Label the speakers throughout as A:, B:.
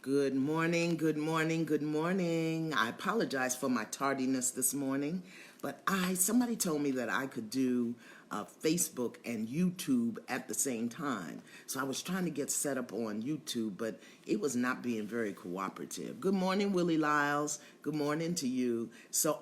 A: Good morning, good morning, good morning. I apologize for my tardiness this morning, but somebody told me that I could do Facebook and YouTube at the same time. So I was trying to get set up on YouTube, but it was not being very cooperative. Good morning, Willie Lyles. Good morning to you. So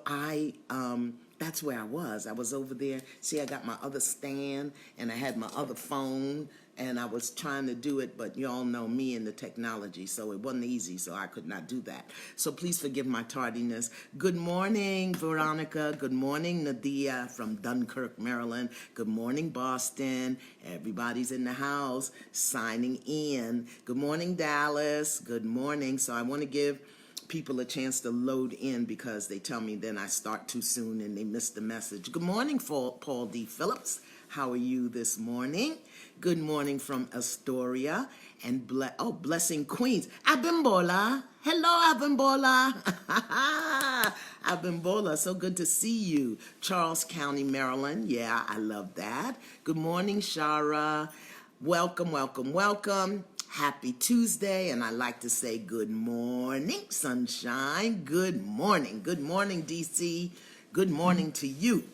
A: that's where I was. I was over there. See, I got my other stand and I had my other phone and I was trying to do it, but you all know me and the technology, so it wasn't easy, so I could not do that. So please forgive my tardiness. Good morning, Veronica. Good morning, Nadia from Dunkirk, Maryland. Good morning, Boston. Everybody's in the house signing in. Good morning, Dallas. Good morning. So I want to give people a chance to load in because they tell me then I start too soon and they miss the message. Good morning, Paul D. Phillips. How are you this morning? Good morning from Astoria and Blessing Queens. Abimbola. Hello, Abimbola. Abimbola, so good to see you. Charles County, Maryland. Yeah, I love that. Good morning, Shara. Welcome, welcome, welcome. Happy Tuesday, and I like to say good morning, sunshine. Good morning. Good morning, DC. Good morning to you.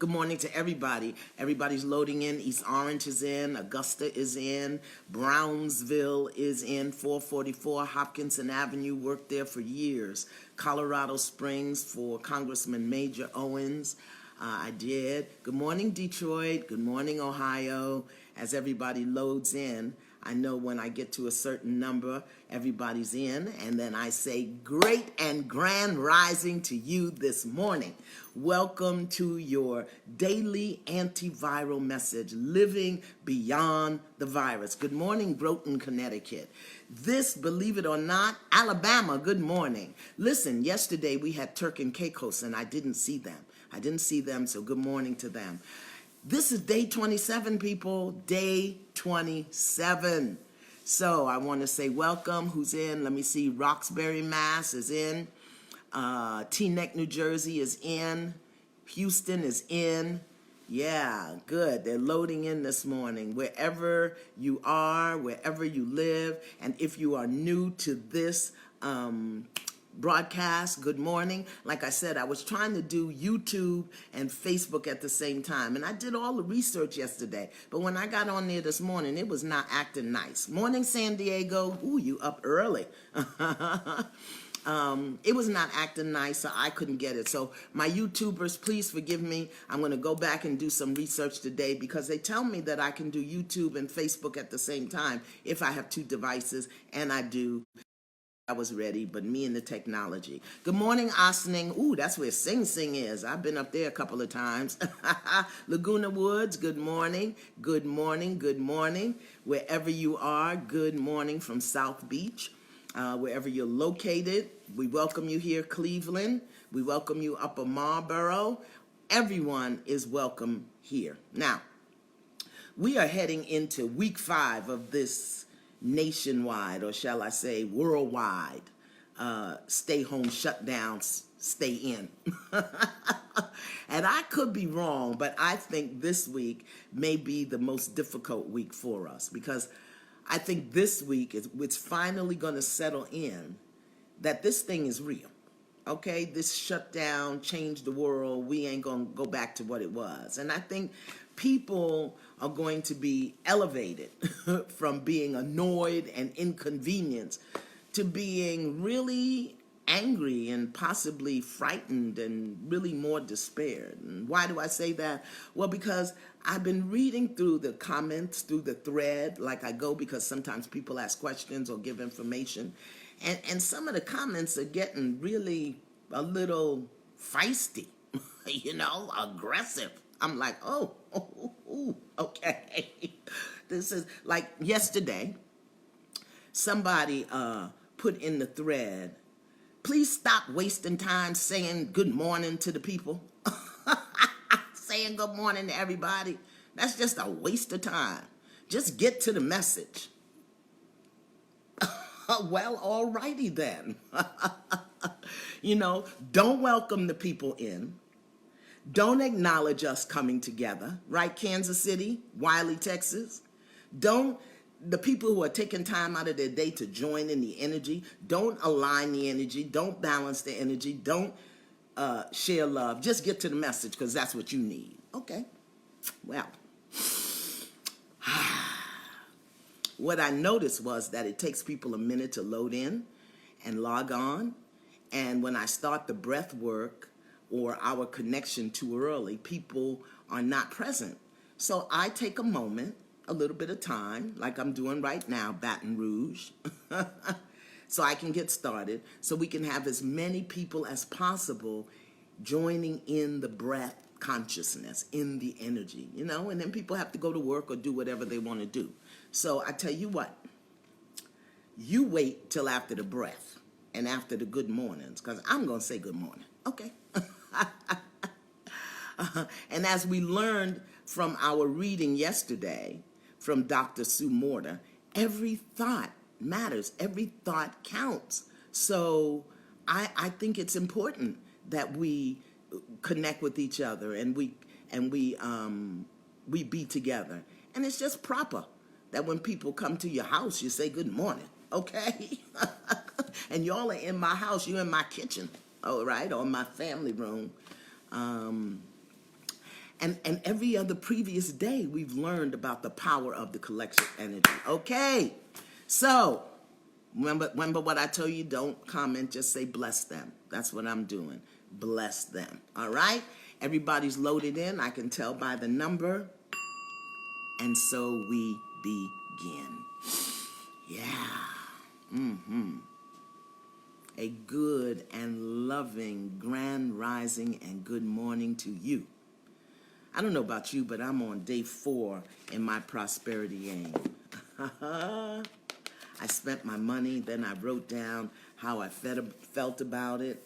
A: Good morning to everybody. Everybody's loading in. East Orange is in. Augusta is in. Brownsville is in. 444 Hopkinson Avenue. Worked there for years. Colorado Springs for Congressman Major Owens. I did. Good morning, Detroit. Good morning, Ohio. As everybody loads in, I know when I get to a certain number, everybody's in, and then I say great and grand rising to you this morning. Welcome to your daily antiviral message, Living Beyond the Virus. Good morning, Groton, Connecticut. This, believe it or not, Alabama, good morning. Listen, yesterday we had Turk and Caicos, and I didn't see them. So good morning to them. This is day 27, people, day 27. So I want to say welcome. Who's in? Let me see. Roxbury, Mass. is in. Teaneck, New Jersey is in. Houston is in. Yeah, good. They're loading in this morning. Wherever you are, wherever you live, and if you are new to this broadcast, good morning. Like I said, I was trying to do YouTube and Facebook at the same time, and I did all the research yesterday, but when I got on there this morning, it was not acting nice. Morning, San Diego. Ooh, you up early. It was not acting nice, so I couldn't get it. So my YouTubers, please forgive me. I'm going to go back and do some research today because they tell me that I can do YouTube and Facebook at the same time if I have two devices, and I do. I was ready, but me and the technology. Good morning, Ossining. Ooh, that's where Sing Sing is. I've been up there a couple of times. Laguna Woods, good morning. Good morning, good morning. Wherever you are, good morning from South Beach. Wherever you're located, we welcome you here, Cleveland. We welcome you Upper Marlboro. Everyone is welcome here. Now, we are heading into week 5 of this nationwide, or shall I say worldwide, stay home, shut down, stay in. And I could be wrong, but I think this week may be the most difficult week for us because I think this week it's finally going to settle in that this thing is real. Okay, this shutdown changed the world. We ain't going to go back to what it was. And I think people are going to be elevated from being annoyed and inconvenienced to being really angry and possibly frightened and really more despaired. And why do I say that? Well, because I've been reading through the comments, through the thread, like I go, because sometimes people ask questions or give information. And some of the comments are getting really a little feisty, aggressive. I'm like, okay. This is like yesterday, somebody put in the thread, please stop wasting time saying good morning to the people. Saying good morning to everybody. That's just a waste of time. Just get to the message. Well, alrighty then. Don't welcome the people in. Don't acknowledge us coming together, right? Kansas City, Wiley, Texas. Don't the people who are taking time out of their day to join in the energy, don't align the energy, don't balance the energy, don't share love. Just get to the message because that's what you need. Okay. Well, what I noticed was that it takes people a minute to load in and log on. And when I start the breath work or our connection too early, people are not present. So I take a moment, a little bit of time, like I'm doing right now, Baton Rouge, so I can get started, so we can have as many people as possible joining in the breath consciousness, in the energy, and then people have to go to work or do whatever they want to do. So I tell you what, you wait till after the breath and after the good mornings, because I'm going to say good morning. Okay. And as we learned from our reading yesterday from Dr. Sue Morter, every thought matters. Every thought counts. So I think it's important that we connect with each other and we be together. And it's just proper that when people come to your house, you say good morning, okay? And y'all are in my house, you're in my kitchen, all right, or my family room. And every other previous day, we've learned about the power of the collective energy. Okay, so remember what I told you? Don't comment, just say bless them. That's what I'm doing. Bless them, all right? Everybody's loaded in, I can tell by the number. And so we begin. Yeah. A good and loving grand rising and good morning to you. I don't know about you, but I'm on day 4 in my prosperity game. I spent my money, then I wrote down how I felt about it,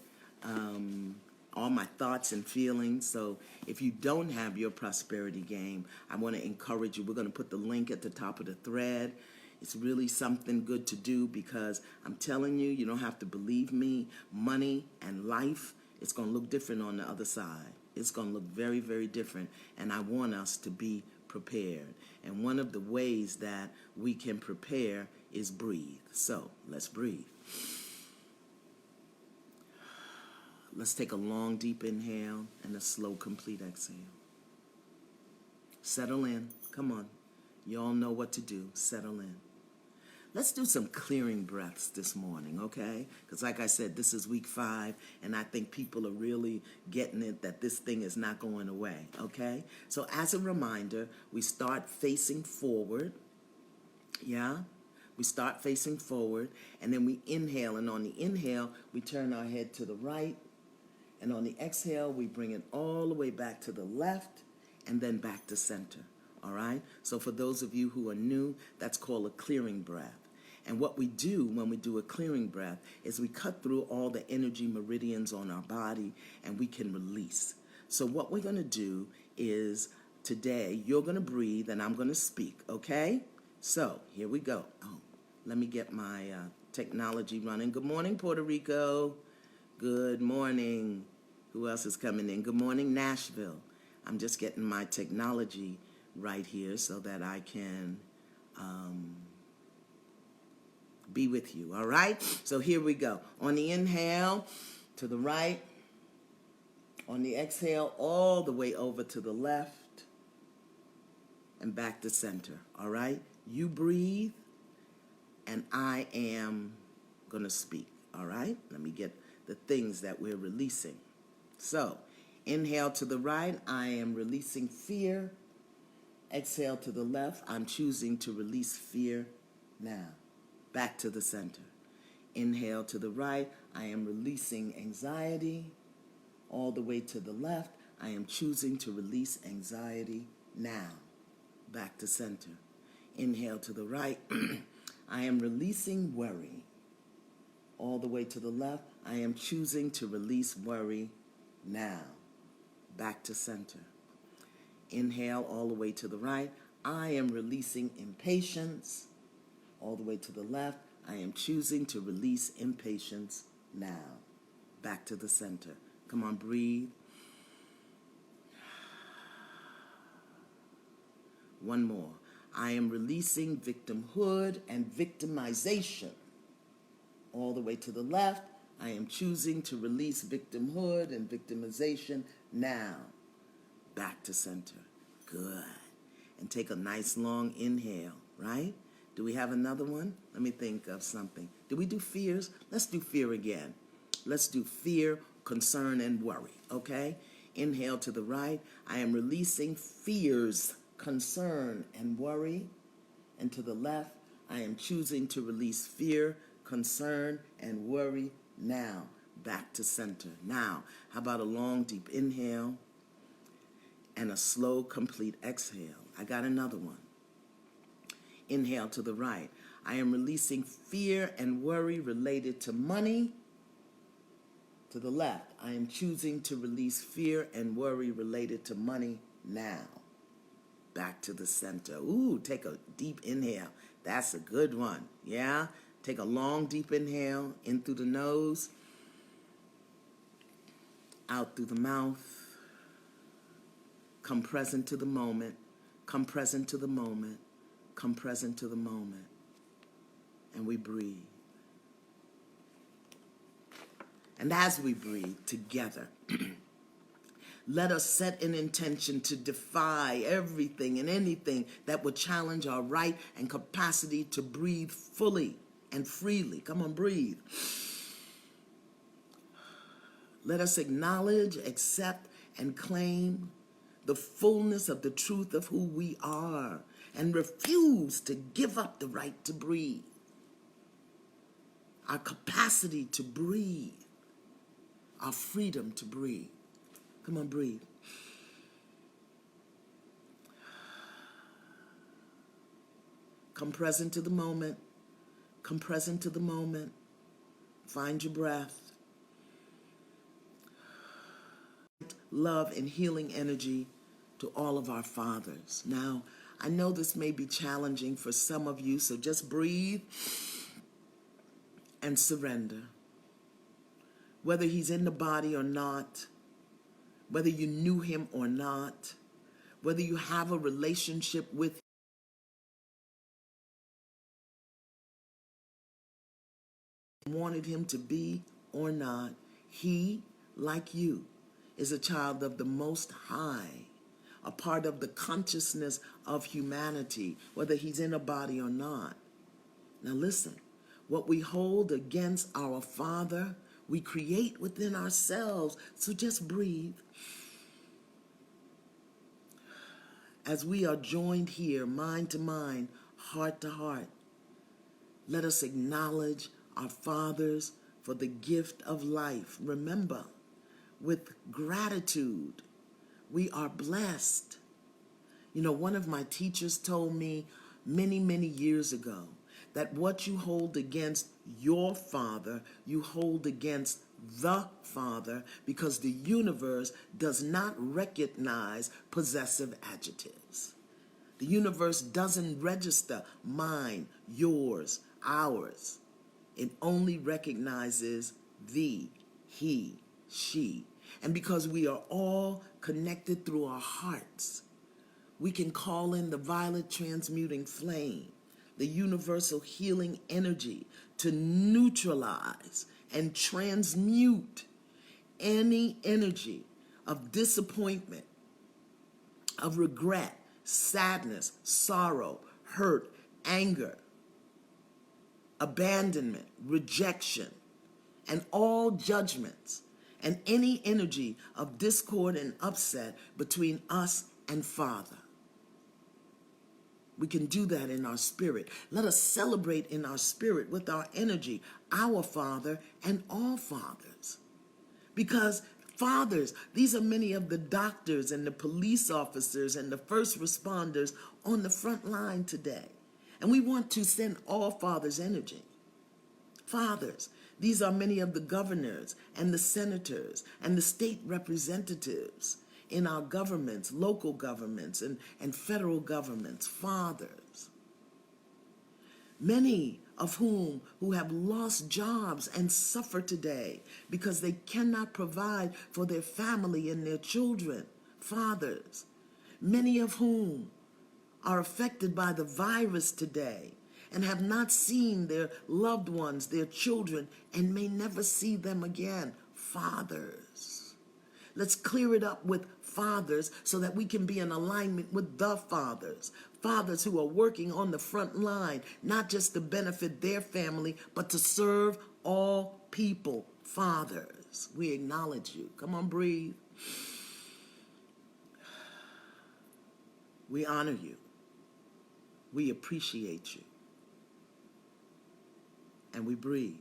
A: all my thoughts and feelings. So if you don't have your prosperity game, I want to encourage you. We're going to put the link at the top of the thread. It's really something good to do because I'm telling you, you don't have to believe me. Money and life, it's going to look different on the other side. It's going to look very, very different, and I want us to be prepared. And one of the ways that we can prepare is breathe. So let's breathe. Let's take a long, deep inhale and a slow, complete exhale. Settle in. Come on. You all know what to do. Settle in. Let's do some clearing breaths this morning, okay? Because like I said, this is week 5, and I think people are really getting it that this thing is not going away, okay? So as a reminder, we start facing forward, yeah? We start facing forward, and then we inhale, and on the inhale, we turn our head to the right, and on the exhale, we bring it all the way back to the left, and then back to center. All right? So for those of you who are new, that's called a clearing breath. And what we do when we do a clearing breath is we cut through all the energy meridians on our body and we can release. So what we're going to do is today you're going to breathe and I'm going to speak, okay? So here we go. Oh, let me get my technology running. Good morning, Puerto Rico. Good morning. Who else is coming in? Good morning, Nashville. I'm just getting my technology right here so that I can be with you, all right? So here we go. On the inhale, to the right. On the exhale, all the way over to the left and back to center, all right? You breathe, and I am going to speak, all right? Let me get the things that we're releasing. So, inhale to the right, I am releasing fear. Exhale to the left, I'm choosing to release fear now. Back to the center. Inhale to the right, I am releasing anxiety. All the way to the left, I am choosing to release anxiety now. Back to center. Inhale to the right, I am releasing worry. All the way to the left, I am choosing to release worry now. Back to center. Inhale all the way to the right. I am releasing impatience. All the way to the left. I am choosing to release impatience now. Back to the center. Come on, breathe. One more. I am releasing victimhood and victimization. All the way to the left, I am choosing to release victimhood and victimization now. Back to center. Good. And take a nice long inhale, right? Do we have another one? Let me think of something. Did we do fears? Let's do fear again. Let's do fear, concern, and worry, okay? Inhale to the right. I am releasing fears, concern, and worry. And to the left, I am choosing to release fear, concern, and worry now. Back to center. Now, how about a long, deep inhale and a slow, complete exhale? I got another one. Inhale to the right. I am releasing fear and worry related to money. To the left, I am choosing to release fear and worry related to money now. Back to the center. Ooh, take a deep inhale. That's a good one. Yeah? Take a long, deep inhale in through the nose, out through the mouth. Come present to the moment. Come present to the moment. Come present to the moment. And we breathe. And as we breathe together, let us set an intention to defy everything and anything that would challenge our right and capacity to breathe fully and freely. Come on, breathe. Let us acknowledge, accept, and claim the fullness of the truth of who we are and refuse to give up the right to breathe. Our capacity to breathe. Our freedom to breathe. Come on, breathe. Come present to the moment. Come present to the moment. Find your breath. Love and healing energy to all of our fathers. Now, I know this may be challenging for some of you, so just breathe and surrender. Whether he's in the body or not, whether you knew him or not, whether you have a relationship with him, wanted him to be or not, he, like you, is a child of the Most High, a part of the consciousness of humanity, whether he's in a body or not. Now listen, what we hold against our Father, we create within ourselves. So just breathe. As we are joined here, mind to mind, heart to heart, let us acknowledge our fathers for the gift of life. Remember, with gratitude, we are blessed. You know, one of my teachers told me many, many years ago that what you hold against your father, you hold against the Father, because the universe does not recognize possessive adjectives. The universe doesn't register mine, yours, ours. It only recognizes thee, he, she. And because we are all connected through our hearts, we can call in the violet transmuting flame, the universal healing energy, to neutralize and transmute any energy of disappointment, of regret, sadness, sorrow, hurt, anger, abandonment, rejection, and all judgments, and any energy of discord and upset between us and Father. We can do that in our spirit. Let us celebrate in our spirit with our energy, our Father and all fathers. Because fathers, these are many of the doctors and the police officers and the first responders on the front line today. And we want to send all fathers energy. Fathers, these are many of the governors and the senators and the state representatives in our governments, local governments and federal governments, fathers. Many of who have lost jobs and suffer today because they cannot provide for their family and their children, fathers. Many of whom are affected by the virus today and have not seen their loved ones, their children, and may never see them again. Fathers. Let's clear it up with fathers so that we can be in alignment with the fathers. Fathers who are working on the front line, not just to benefit their family, but to serve all people. Fathers, we acknowledge you. Come on, breathe. We honor you. We appreciate you. And we breathe.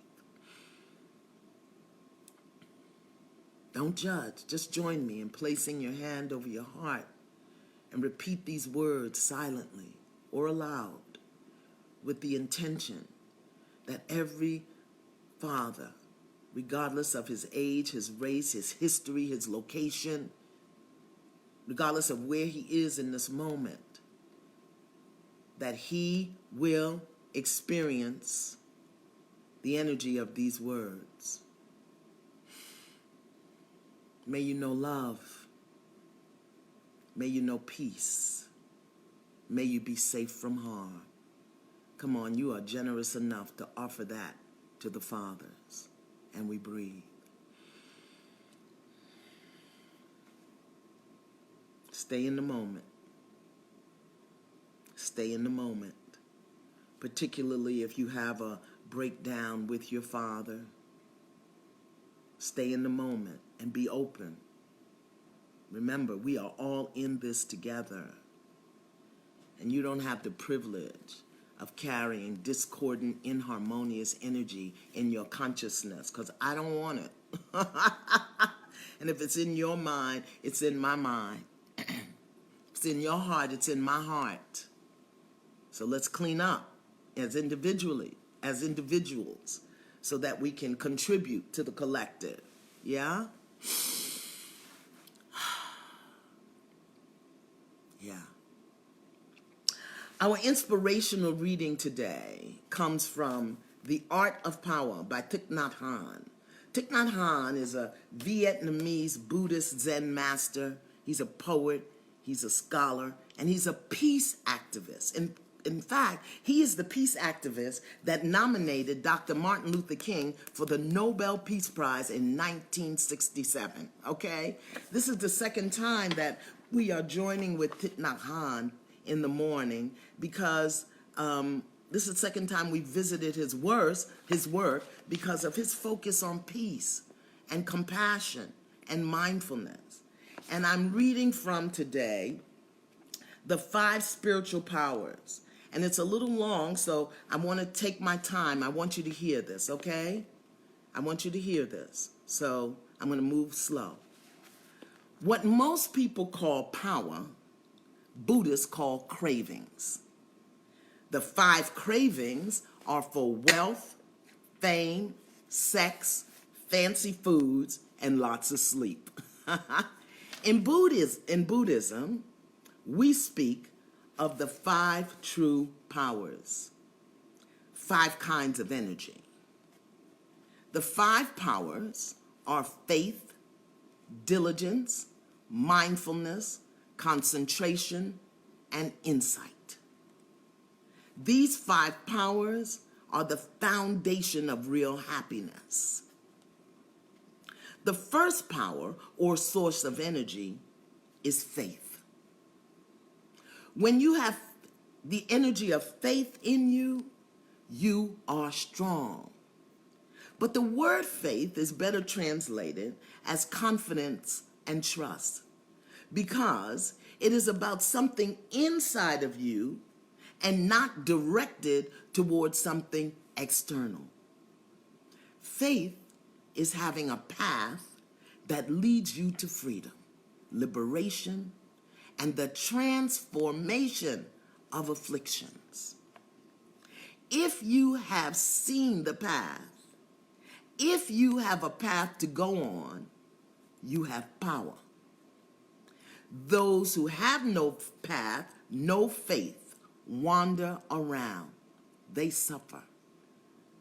A: Don't judge. Just join me in placing your hand over your heart and repeat these words silently or aloud with the intention that every father, regardless of his age, his race, his history, his location, regardless of where he is in this moment, that he will experience the energy of these words. May you know love. May you know peace. May you be safe from harm. Come on, you are generous enough to offer that to the fathers. And we breathe. Stay in the moment. Stay in the moment. Particularly if you have a breakdown with your father. Stay in the moment and be open. Remember, we are all in this together. And you don't have the privilege of carrying discordant, inharmonious energy in your consciousness, because I don't want it. And if it's in your mind, it's in my mind. If it's in your heart, it's in my heart. So let's clean up as individuals, so that we can contribute to the collective. Yeah? Yeah. Our inspirational reading today comes from The Art of Power by Thich Nhat Hanh. Thich Nhat Hanh is a Vietnamese Buddhist Zen master. He's a poet, he's a scholar, and he's a peace activist. In fact, he is the peace activist that nominated Dr. Martin Luther King for the Nobel Peace Prize in 1967, okay? This is the second time that we are joining with Thich Nhat Hanh in the morning because this is the second time we visited his work because of his focus on peace and compassion and mindfulness. And I'm reading from today, The Five Spiritual Powers. And it's a little long, so I want to take my time. I want you to hear this, okay? I want you to hear this. So I'm going to move slow. What most people call power, Buddhists call cravings. The 5 cravings are for wealth, fame, sex, fancy foods, and lots of sleep. In Buddhism, we speak of the 5 true powers, 5 kinds of energy. The 5 powers are faith, diligence, mindfulness, concentration, and insight. These 5 powers are the foundation of real happiness. The first power or source of energy is faith. When you have the energy of faith in you, you are strong. But the word faith is better translated as confidence and trust because it is about something inside of you and not directed towards something external. Faith is having a path that leads you to freedom, liberation, and the transformation of afflictions. If you have seen the path, if you have a path to go on, you have power. Those who have no path, no faith, wander around. They suffer.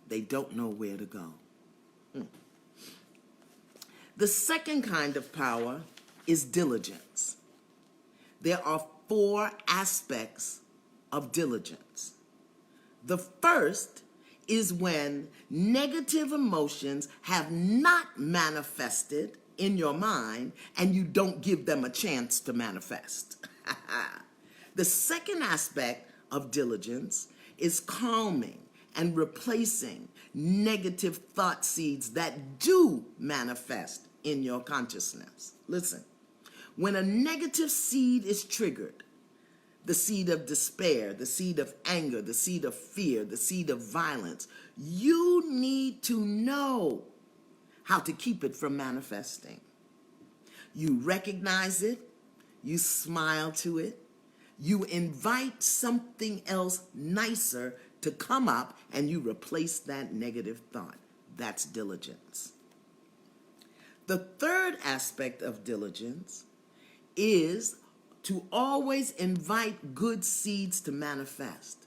A: They don't know where to go. The second kind of power is diligence. There are 4 aspects of diligence. The first is when negative emotions have not manifested in your mind and you don't give them a chance to manifest. The second aspect of diligence is calming and replacing negative thought seeds that do manifest in your consciousness. Listen, when a negative seed is triggered, the seed of despair, the seed of anger, the seed of fear, the seed of violence, you need to know how to keep it from manifesting. You recognize it, you smile to it, you invite something else nicer to come up, and you replace that negative thought. That's diligence. The third aspect of diligence is to always invite good seeds to manifest.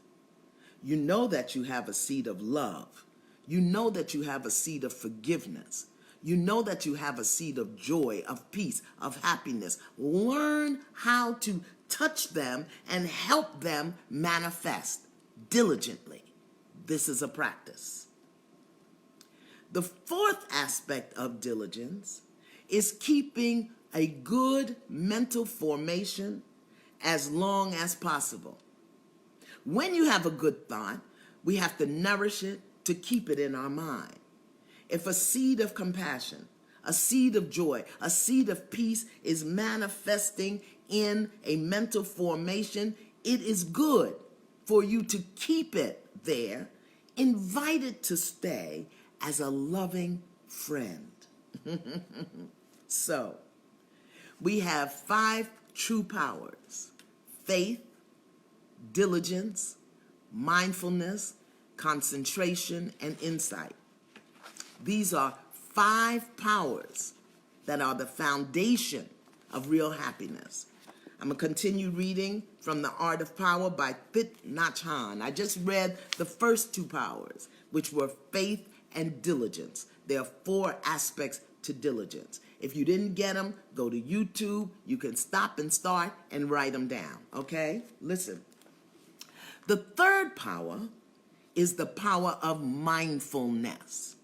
A: You know that you have a seed of love. You know that you have a seed of forgiveness. You know that you have a seed of joy, of peace, of happiness. Learn how to touch them and help them manifest diligently. This is a practice. The fourth aspect of diligence is keeping a good mental formation as long as possible. When you have a good thought, we have to nourish it to keep it in our mind. If a seed of compassion, a seed of joy, a seed of peace is manifesting in a mental formation, it is good for you to keep it there, invite it to stay as a loving friend. So, we have 5 true powers: faith, diligence, mindfulness, concentration, and insight. These are 5 powers that are the foundation of real happiness. I'm going to continue reading from The Art of Power by Thich Nhat Hanh. I just read the first 2 powers, which were faith and diligence. There are 4 aspects to diligence. If you didn't get them, go to YouTube. You can stop and start and write them down, okay? Listen. The third power is the power of mindfulness.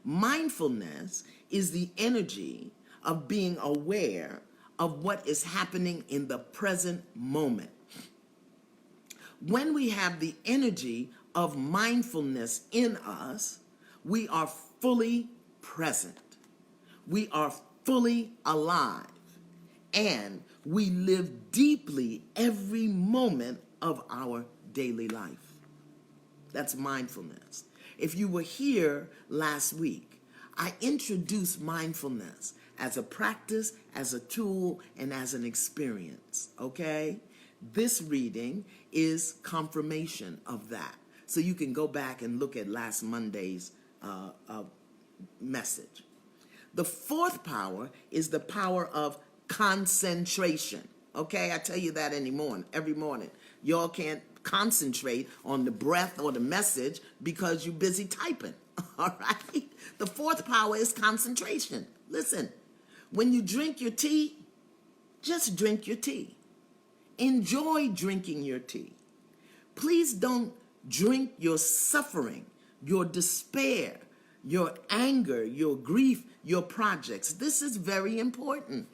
A: Mindfulness is the energy of being aware of what is happening in the present moment. When we have the energy of mindfulness in us, we are fully present. We are fully alive. And we live deeply every moment of our daily life. That's mindfulness. If you were here last week, I introduced mindfulness as a practice, as a tool, and as an experience, okay? This reading is confirmation of that. So you can go back and look at last Monday's message. The fourth power is the power of concentration, okay? I tell you that every morning. Y'all can't concentrate on the breath or the message because you're busy typing, all right? The fourth power is concentration. Listen, when you drink your tea, just drink your tea. Enjoy drinking your tea. Please don't drink your suffering, your despair, your anger, your grief, your projects. This is very important.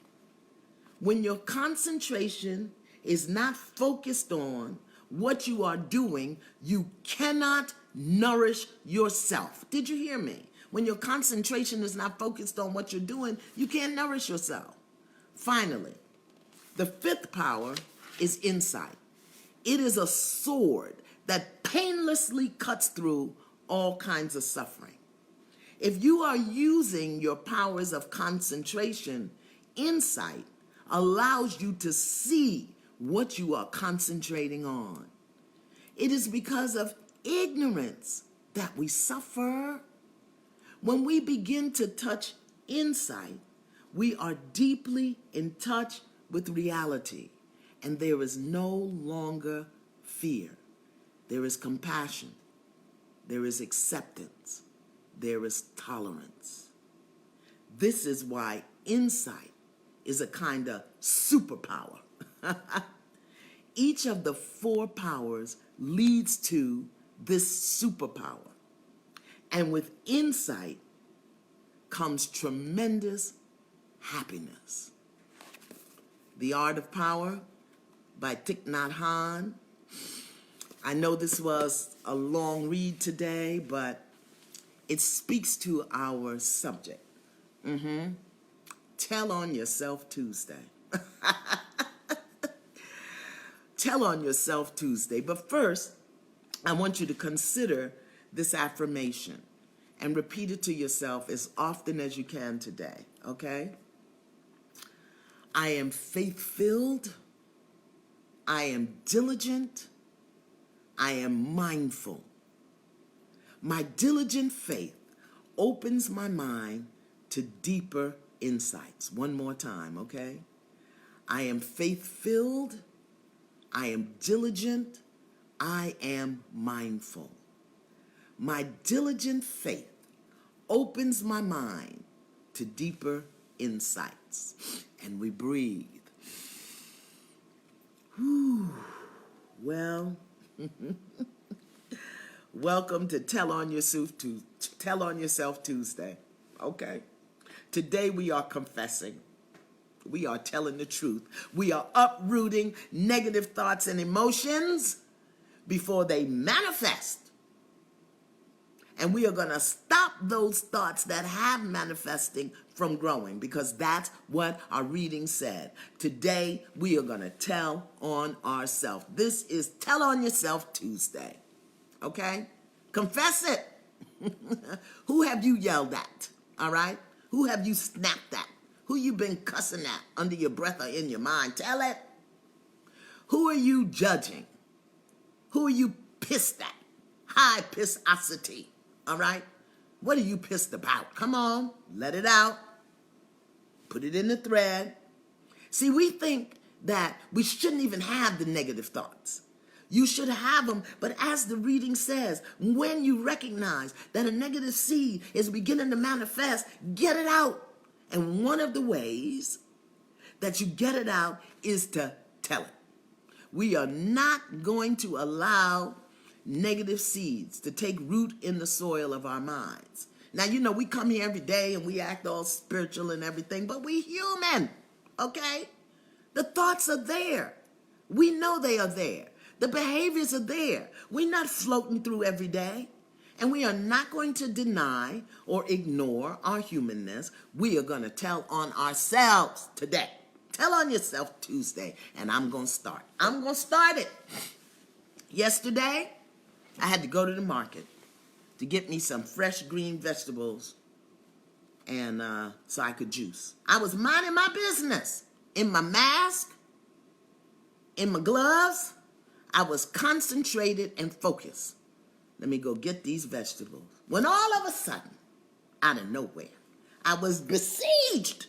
A: When your concentration is not focused on what you are doing, you cannot nourish yourself. Did you hear me? When your concentration is not focused on what you're doing, you can't nourish yourself. Finally, the fifth power is insight. It is a sword that painlessly cuts through all kinds of suffering. If you are using your powers of concentration, insight allows you to see what you are concentrating on. It is because of ignorance that we suffer. When we begin to touch insight, we are deeply in touch with reality, and there is no longer fear. There is compassion. There is acceptance. There is tolerance. This is why insight is a kind of superpower. each of the four powers leads to this superpower. And with insight comes tremendous happiness. The Art of Power by Thich Nhat Hanh. I know this was a long read today, but it speaks to our subject. Tell on Yourself Tuesday. Tell on Yourself Tuesday. But first, I want you to consider this affirmation and repeat it to yourself as often as you can today, okay? I am faith-filled. I am diligent. I am mindful. My diligent faith opens my mind to deeper insights. One more time, okay? I am faith-filled. I am diligent. I am mindful. My diligent faith opens my mind to deeper insights. And we breathe. Whew. Well, welcome to Tell on Yourself Tuesday. Okay? Today we are confessing. We are telling the truth. We are uprooting negative thoughts and emotions before they manifest. And we are going to stop those thoughts that have manifesting from growing, because that's what our reading said. Today, we are going to tell on ourselves. This is Tell on Yourself Tuesday. Okay? Confess it. Who have you yelled at? All right? Who have you snapped at? Who you been cussing at under your breath or in your mind? Tell it. Who are you judging? Who are you pissed at? High pissosity. All right? What are you pissed about? Come on, let it out. Put it in the thread. See, we think that we shouldn't even have the negative thoughts. You should have them, but as the reading says, when you recognize that a negative seed is beginning to manifest, get it out. And one of the ways that you get it out is to tell it. We are not going to allow negative seeds to take root in the soil of our minds. Now, you know, we come here every day and we act all spiritual and everything, but we human, okay? The thoughts are there. We know they are there. The behaviors are there. We're not floating through every day. And we are not going to deny or ignore our humanness. We are going to tell on ourselves today. Tell on Yourself Tuesday. And I'm going to start. I'm going to start it. Yesterday, I had to go to the market to get me some fresh green vegetables and so I could juice. I was minding my business. In my mask, in my gloves, I was concentrated and focused. Let me go get these vegetables. When all of a sudden, out of nowhere, I was besieged,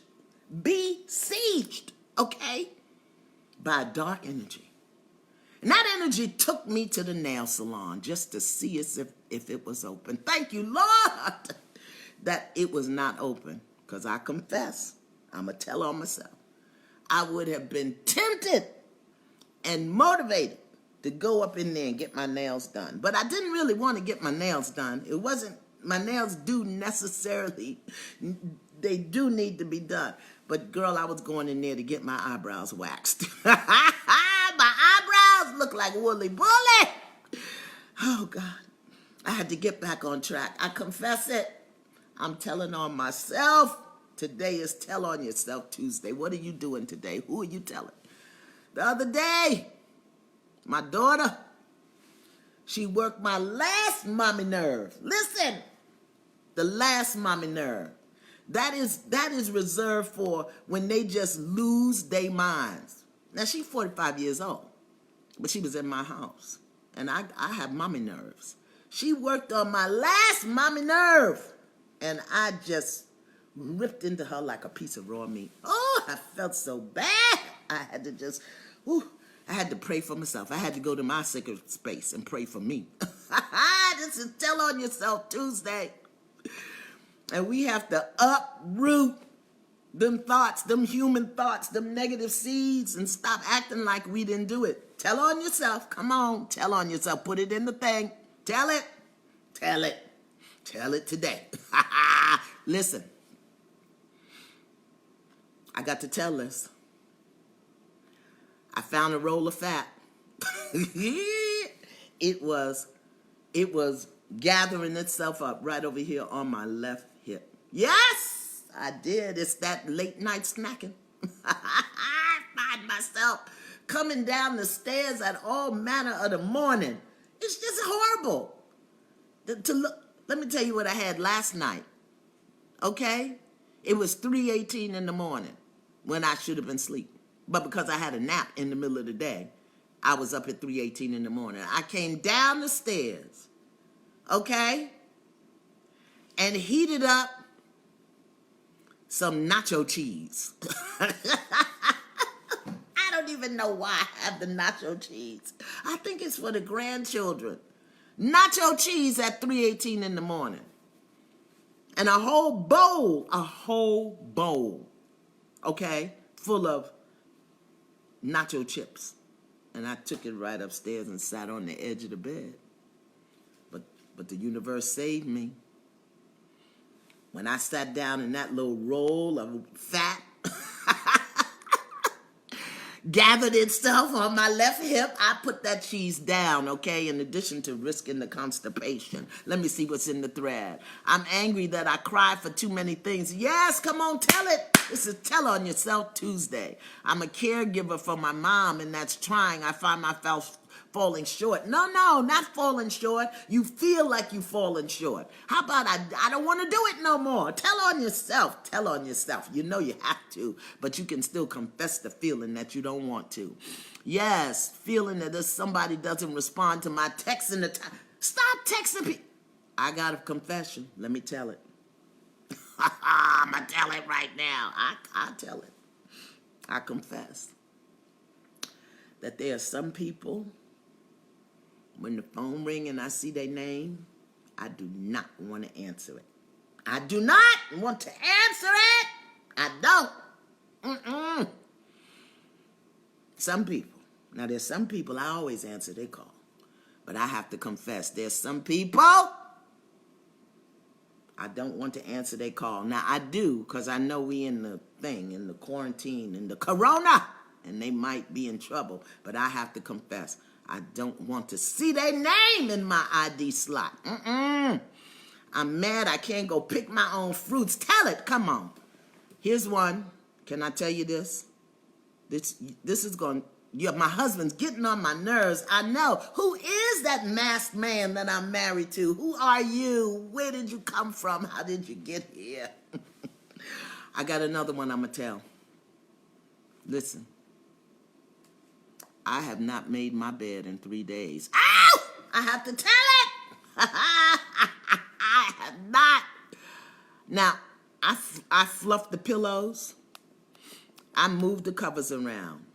A: okay, by a dark energy. And that energy took me to the nail salon just to see as if it was open. Thank you, Lord, that it was not open, because I confess, I'm going to tell on myself. I would have been tempted and motivated to go up in there and get my nails done. But I didn't really want to get my nails done. It wasn't, my nails do necessarily, they do need to be done. But girl, I was going in there to get my eyebrows waxed. My eyebrows look like woolly bully. Oh God, I had to get back on track. I confess it. I'm telling on myself. Today is Tell on Yourself Tuesday. What are you doing today? Who are you telling? The other day, my daughter, she worked my last mommy nerve. Listen, the last mommy nerve. That is reserved for when they just lose their minds. Now, she's 45 years old, but she was in my house, and I have mommy nerves. She worked on my last mommy nerve, and I just ripped into her like a piece of raw meat. Oh, I felt so bad. I had to just, I had to pray for myself. I had to go to my sacred space and pray for me. This is Tell on Yourself Tuesday. And we have to uproot them thoughts, them human thoughts, them negative seeds, and stop acting like we didn't do it. Tell on yourself. Come on, tell on yourself. Put it in the thing. Tell it. Tell it. Tell it today. Listen, I got to tell this. I found a roll of fat. It was gathering itself up right over here on my left hip. Yes, I did. It's that late night snacking. I find myself coming down the stairs at all manner of the morning. It's just horrible. Let me tell you what I had last night. Okay? It was 3:18 in the morning when I should have been asleep. But because I had a nap in the middle of the day, I was up at 3:18 in the morning. I came down the stairs, okay, and heated up some nacho cheese. I don't even know why I have the nacho cheese. I think it's for the grandchildren. Nacho cheese at 3:18 in the morning. And a whole bowl, okay, full of nacho chips. And I took it right upstairs and sat on the edge of the bed. But the universe saved me. When I sat down in that little roll of fat, gathered itself on my left hip, I put that cheese down, okay, in addition to risking the constipation. Let me see what's in the thread. I'm angry that I cry for too many things. Yes, come on, tell it. This is Tell on Yourself Tuesday. I'm a caregiver for my mom, and that's trying. I find myself falling short. No, not falling short. You feel like you've fallen short. How about I don't want to do it no more? Tell on yourself. Tell on yourself. You know you have to, but you can still confess the feeling that you don't want to. Yes, feeling that if somebody doesn't respond to my text in the time. Stop texting me. I got a confession. Let me tell it. I'm going to tell it right now. I'll tell it. I confess that there are some people, when the phone rings and I see their name, I do not want to answer it. I do not want to answer it. I don't. Some people. Now, there's some people I always answer their call. But I have to confess, there's some people I don't want to answer their call. Now, I do, because I know we in the thing, in the quarantine, in the corona, and they might be in trouble. But I have to confess, I don't want to see their name in my ID slot. I'm mad I can't go pick my own fruits. Tell it. Come on. Here's one. Can I tell you this? This is going... Yeah, my husband's getting on my nerves. I know. Who is that masked man that I'm married to? Who are you? Where did you come from? How did you get here? I got another one I'm going to tell. Listen. I have not made my bed in 3 days. Ow! I have to tell it. I have not. Now, I fluffed the pillows. I moved the covers around.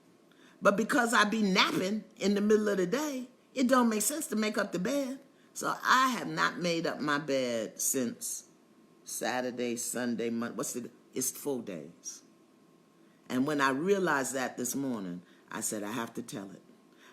A: But because I be napping in the middle of the day, it don't make sense to make up the bed. So I have not made up my bed since Saturday, Sunday, Monday. It's 4 days. And when I realized that this morning, I said, I have to tell it.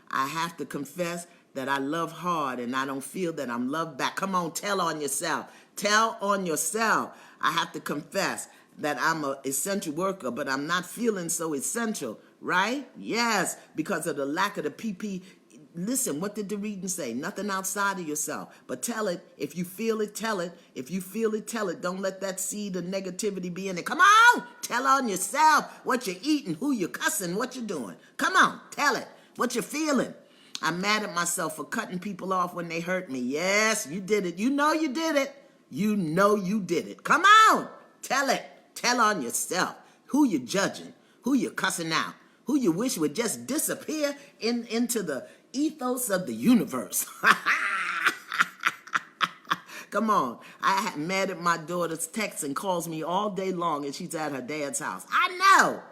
A: I have to confess that I love hard and I don't feel that I'm loved back. Come on, tell on yourself. Tell on yourself. I have to confess that I'm an essential worker, but I'm not feeling so essential. Right? Yes, because of the lack of the PP. Listen, what did the reading say? Nothing outside of yourself. But tell it. If you feel it, tell it. If you feel it, tell it. Don't let that seed of negativity be in it. Come on. Tell on yourself what you're eating, who you're cussing, what you're doing. Come on. Tell it. What you're feeling. I'm mad at myself for cutting people off when they hurt me. Yes, you did it. You know you did it. You know you did it. Come on. Tell it. Tell on yourself. Who you judging. Who you cussing out. Who you wish would just disappear into the ethos of the universe. Come on. I'm mad at my daughter's text and calls me all day long and she's at her dad's house. I know.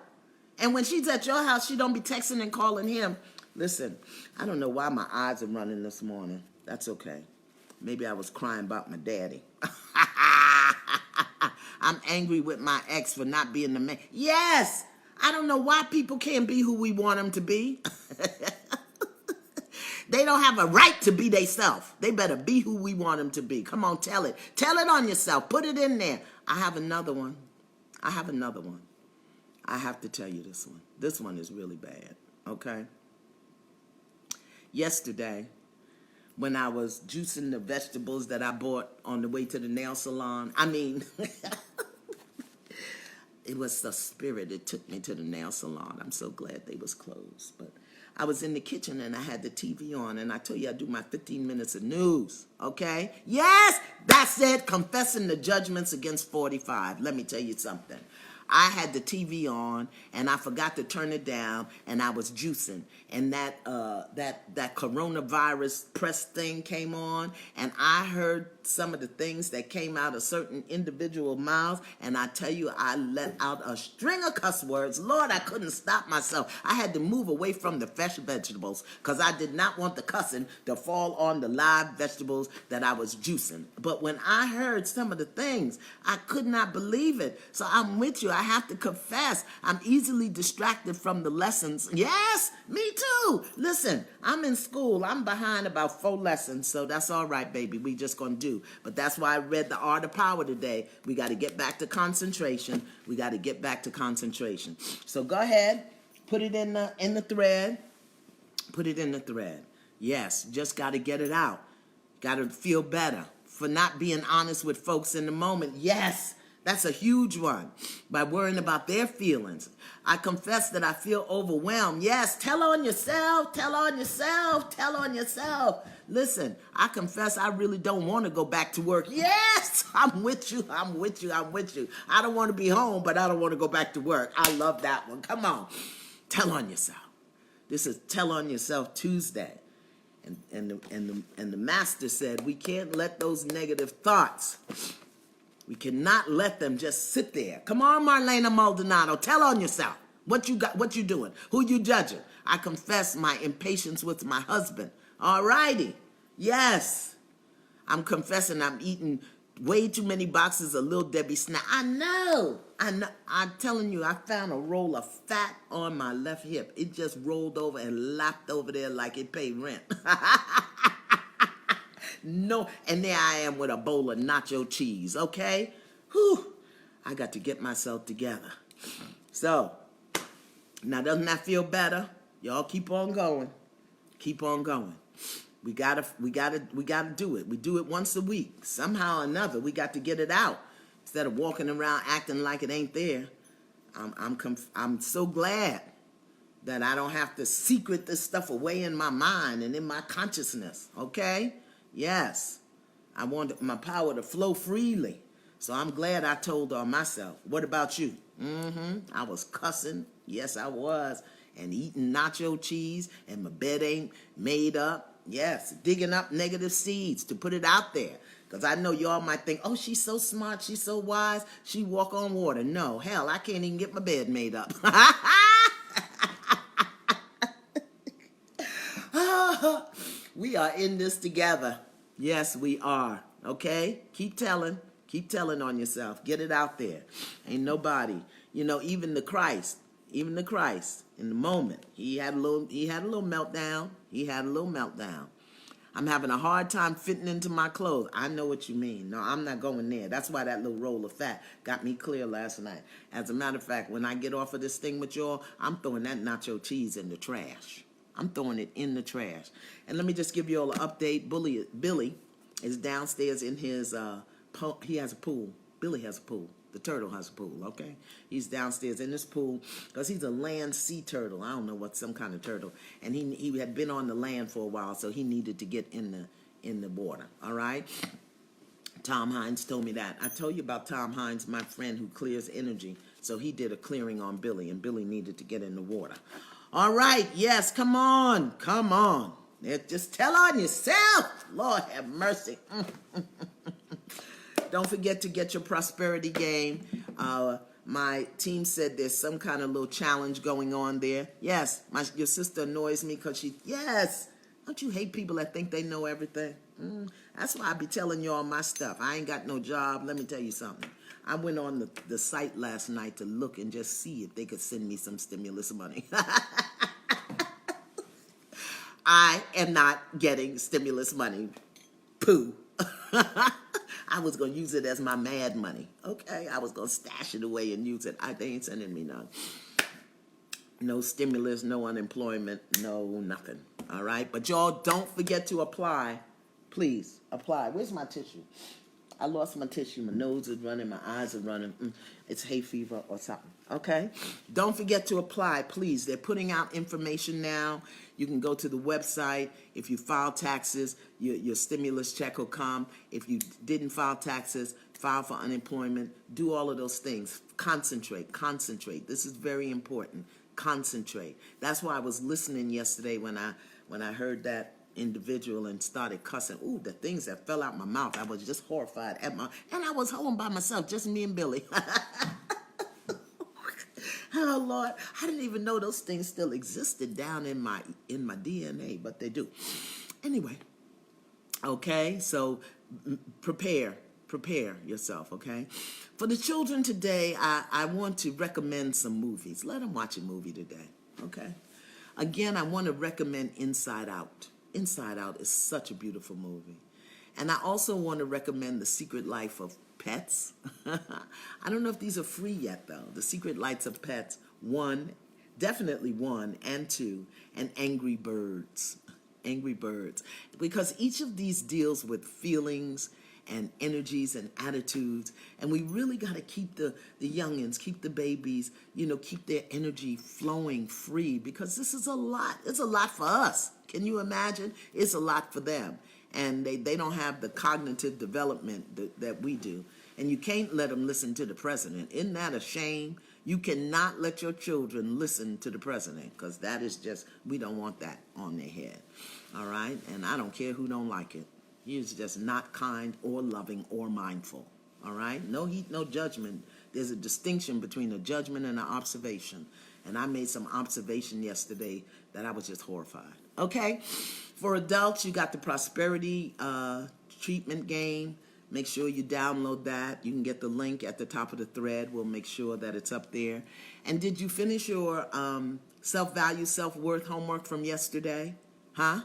A: And when she's at your house, she don't be texting and calling him. Listen, I don't know why my eyes are running this morning. That's okay. Maybe I was crying about my daddy. I'm angry with my ex for not being the man. Yes, I don't know why people can't be who we want them to be. They don't have a right to be themselves. They better be who we want them to be. Come on, tell it. Tell it on yourself. Put it in there. I have another one. I have to tell you this one. This one is really bad, okay? Yesterday, when I was juicing the vegetables that I bought on the way to the nail salon, it was the spirit that took me to the nail salon. I'm so glad they was closed. But I was in the kitchen and I had the TV on, and I told you I do my 15 minutes of news, okay? Yes, that's it, confessing the judgments against 45. Let me tell you something. I had the TV on, and I forgot to turn it down, and I was juicing. And that coronavirus press thing came on, and I heard some of the things that came out of certain individual mouths, and I tell you, I let out a string of cuss words. Lord, I couldn't stop myself. I had to move away from the fresh vegetables because I did not want the cussing to fall on the live vegetables that I was juicing. But when I heard some of the things, I could not believe it. So I'm with you. I have to confess, I'm easily distracted from the lessons. Yes, me too. Listen, I'm in school. I'm behind about 4 lessons, so that's all right, baby. We just gonna do. But that's why I read The Art of Power today. We got to get back to concentration. So go ahead, put it in the thread. Put it in the thread. Yes, just got to get it out. Got to feel better for not being honest with folks in the moment. Yes. That's a huge one. By worrying about their feelings. I confess that I feel overwhelmed. Yes, tell on yourself. Listen, I confess I really don't want to go back to work. Yes, I'm with you. I don't want to be home, but I don't want to go back to work. I love that one. Come on. Tell on yourself. This is Tell on Yourself Tuesday. And the master said we can't let those negative thoughts, we cannot let them just sit there. Come on, Marlena Maldonado, tell on yourself. What you got? What you doing? Who you judging? I confess my impatience with my husband. All righty. Yes. I'm confessing I'm eating way too many boxes of Little Debbie snack. I know. I'm telling you, I found a roll of fat on my left hip. It just rolled over and lapped over there like it paid rent. No, and there I am with a bowl of nacho cheese, okay? Whew, I got to get myself together. So, now doesn't that feel better? Y'all keep on going. We gotta do it. We do it once a week. Somehow or another, we got to get it out. Instead of walking around acting like it ain't there. I'm so glad that I don't have to secret this stuff away in my mind and in my consciousness, okay? Yes, I want my power to flow freely. So I'm glad I told on myself. What about you? I was cussing. Yes, I was. And eating nacho cheese, and my bed ain't made up. Yes, digging up negative seeds to put it out there. Because I know y'all might think, oh, she's so smart, she's so wise, she walk on water. No, hell, I can't even get my bed made up. We are in this together. Yes, we are. Okay? Keep telling on yourself. Get it out there. Ain't nobody. Even the Christ, in the moment, he had a little meltdown. I'm having a hard time fitting into my clothes. I know what you mean. No, I'm not going there. That's why that little roll of fat got me clear last night. As a matter of fact, when I get off of this thing with y'all, I'm throwing that nacho cheese in the trash. I'm throwing it in the trash. And let me just give you all an update. Billy is downstairs in his, he has a pool. Billy has a pool. The turtle has a pool, okay? He's downstairs in this pool because he's a land sea turtle. I don't know what, some kind of turtle. And he had been on the land for a while, so he needed to get in the water, all right? Tom Hines told me that. I told you about Tom Hines, my friend who clears energy. So he did a clearing on Billy, and Billy needed to get in the water. All right, yes, come on. Just tell on yourself. Lord have mercy. Don't forget to get your prosperity game. My team said there's some kind of little challenge going on there. Yes, your sister annoys me because yes. Don't you hate people that think they know everything? That's why I be telling you all my stuff. I ain't got no job. Let me tell you something. I went on the site last night to look and just see if they could send me some stimulus money. I am not getting stimulus money. Pooh. I was going to use it as my mad money. Okay, I was going to stash it away and use it. They ain't sending me none. No stimulus, no unemployment, no nothing. All right, but y'all don't forget to apply. Please, apply. Where's my tissue? I lost my tissue. My nose is running. My eyes are running. It's hay fever or something. Okay? Don't forget to apply, please. They're putting out information now. You can go to the website. If you file taxes, your stimulus check will come. If you didn't file taxes, file for unemployment. Do all of those things. Concentrate. This is very important. Concentrate. That's why I was listening yesterday when I heard that individual and started cussing. Ooh, the things that fell out my mouth. I was just horrified and I was home by myself, just me and Billy. Oh Lord, I didn't even know those things still existed down in my DNA, but they do. Anyway, okay, so prepare yourself, okay? For the children today, I want to recommend some movies. Let them watch a movie today, okay? Again, I want to recommend Inside Out. Inside Out is such a beautiful movie. And I also want to recommend The Secret Life of Pets. I don't know if these are free yet, though. The Secret Life of Pets, 1, definitely 1, and 2, and Angry Birds. Angry Birds. Because each of these deals with feelings and energies and attitudes, and we really got to keep the youngins, keep the babies, keep their energy flowing free, because this is a lot. It's a lot for us. Can you imagine? It's a lot for them, and they don't have the cognitive development that we do, and you can't let them listen to the president. Isn't that a shame? You cannot let your children listen to the president, because that is just, we don't want that on their head, all right? And I don't care who don't like it. He is just not kind or loving or mindful, all right? No heat, no judgment. There's a distinction between a judgment and an observation. And I made some observation yesterday that I was just horrified. Okay? For adults, you got the Prosperity Treatment Game. Make sure you download that. You can get the link at the top of the thread. We'll make sure that it's up there. And did you finish your self-value, self-worth homework from yesterday? Huh?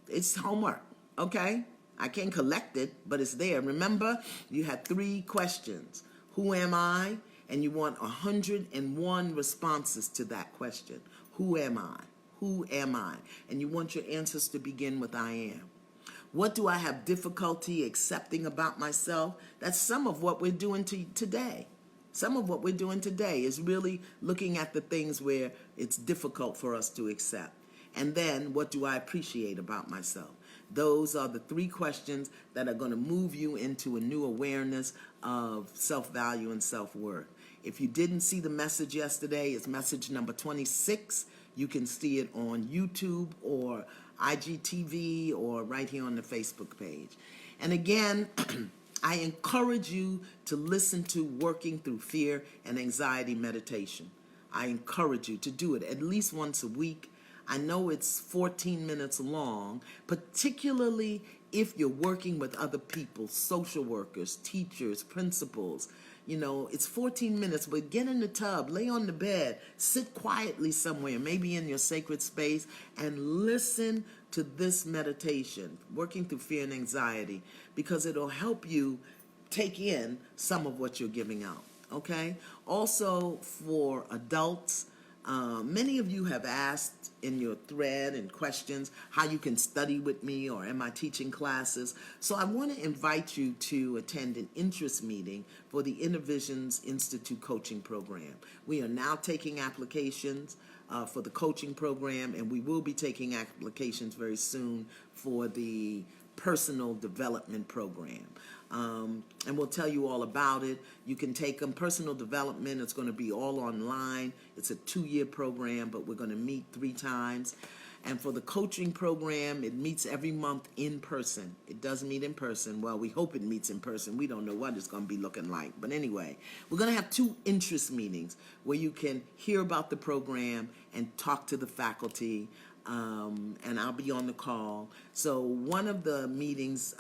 A: It's homework, okay? I can't collect it, but it's there. Remember, you had 3 questions. Who am I? And you want 101 responses to that question. Who am I? Who am I? And you want your answers to begin with I am. What do I have difficulty accepting about myself? That's some of what we're doing today. Some of what we're doing today is really looking at the things where it's difficult for us to accept. And then, what do I appreciate about myself? Those are the 3 questions that are going to move you into a new awareness of self-value and self-worth. If you didn't see the message yesterday, it's message number 26. You can see it on YouTube or IGTV or right here on the Facebook page. And again, I encourage you to listen to Working Through Fear and Anxiety meditation. I encourage you to do it at least once a week. I know it's 14 minutes long, particularly if you're working with other people, social workers, teachers, principals. It's 14 minutes, but get in the tub, lay on the bed, sit quietly somewhere, maybe in your sacred space, and listen to this meditation, Working Through Fear and Anxiety, because it'll help you take in some of what you're giving out, okay? Also, for adults, many of you have asked in your thread and questions how you can study with me, or am I teaching classes? So I want to invite you to attend an interest meeting for the Innervisions Institute coaching program. We are now taking applications for the coaching program, and we will be taking applications very soon for the personal development program. And we'll tell you all about it. You can take them. Personal development, it's going to be all online. It's a 2-year program, but we're going to meet 3 times. And for the coaching program, it meets every month in person. It does meet in person. Well, we hope it meets in person. We don't know what it's going to be looking like. But anyway, we're going to have 2 interest meetings where you can hear about the program and talk to the faculty. And I'll be on the call. So one of the meetings,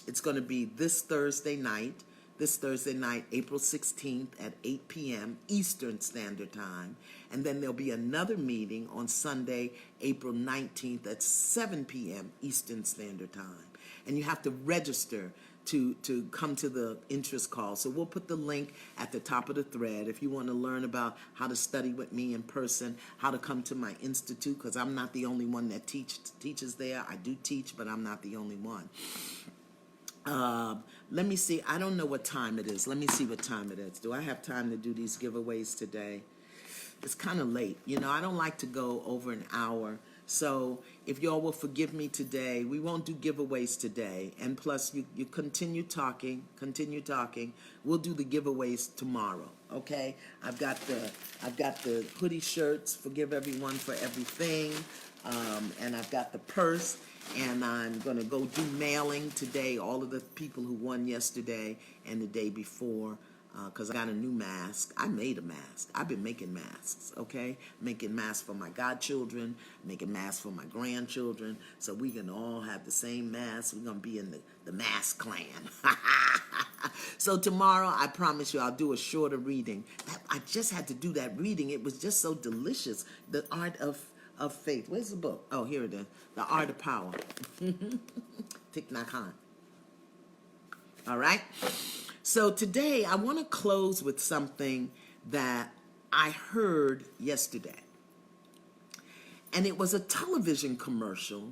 A: it's going to be this Thursday night, this Thursday night, April 16th at 8 p.m. Eastern Standard Time. And then there'll be another meeting on Sunday, April 19th at 7 p.m. Eastern Standard Time. And you have to register to come to the interest call. So we'll put the link at the top of the thread if you want to learn about how to study with me in person, how to come to my institute, because I'm not the only one that teaches there. I do teach, but I'm not the only one. Let me see. I don't know what time it is. Let me see what time it is. Do I have time to do these giveaways today? It's kind of late. You know, I don't like to go over an hour. So if y'all will forgive me today, we won't do giveaways today. And plus, you continue talking. We'll do the giveaways tomorrow. Okay? I've got the hoodie shirts. Forgive everyone for everything. And I've got the purse. And I'm going to go do mailing today, all of the people who won yesterday and the day before, because I got a new mask. I made a mask. I've been making masks, okay? Making masks for my godchildren, making masks for my grandchildren, so we can all have the same mask. We're going to be in the mask clan. So tomorrow, I promise you, I'll do a shorter reading. I just had to do that reading. It was just so delicious. The Art of Faith. Where's the book? Oh, here it is. The Art of Power. Thich Nhat Hanh. All right? So today, I want to close with something that I heard yesterday. And it was a television commercial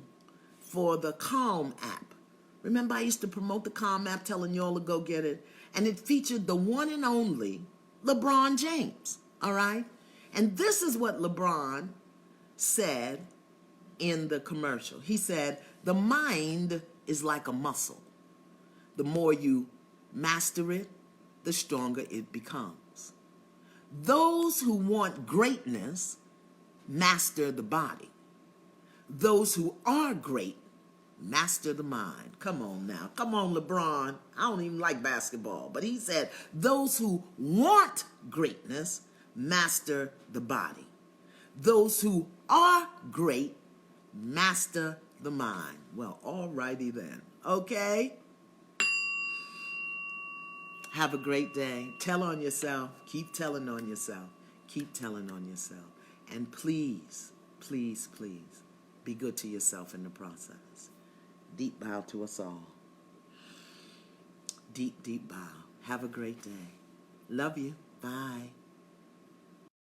A: for the Calm app. Remember, I used to promote the Calm app, telling y'all to go get it. And it featured the one and only LeBron James. All right? And this is what LeBron said in the commercial. He said, the mind is like a muscle. The more you master it, the stronger it becomes. Those who want greatness master the body. Those who are great master the mind. Come on now. Come on, LeBron. I don't even like basketball, but he said, those who want greatness master the body. Those who are great master the mind. Well, all righty then. Okay? Have a great day. Tell on yourself. Keep telling on yourself. Keep telling on yourself. And please, please, please, be good to yourself in the process. Deep bow to us all. Deep, deep bow. Have a great day. Love you. Bye.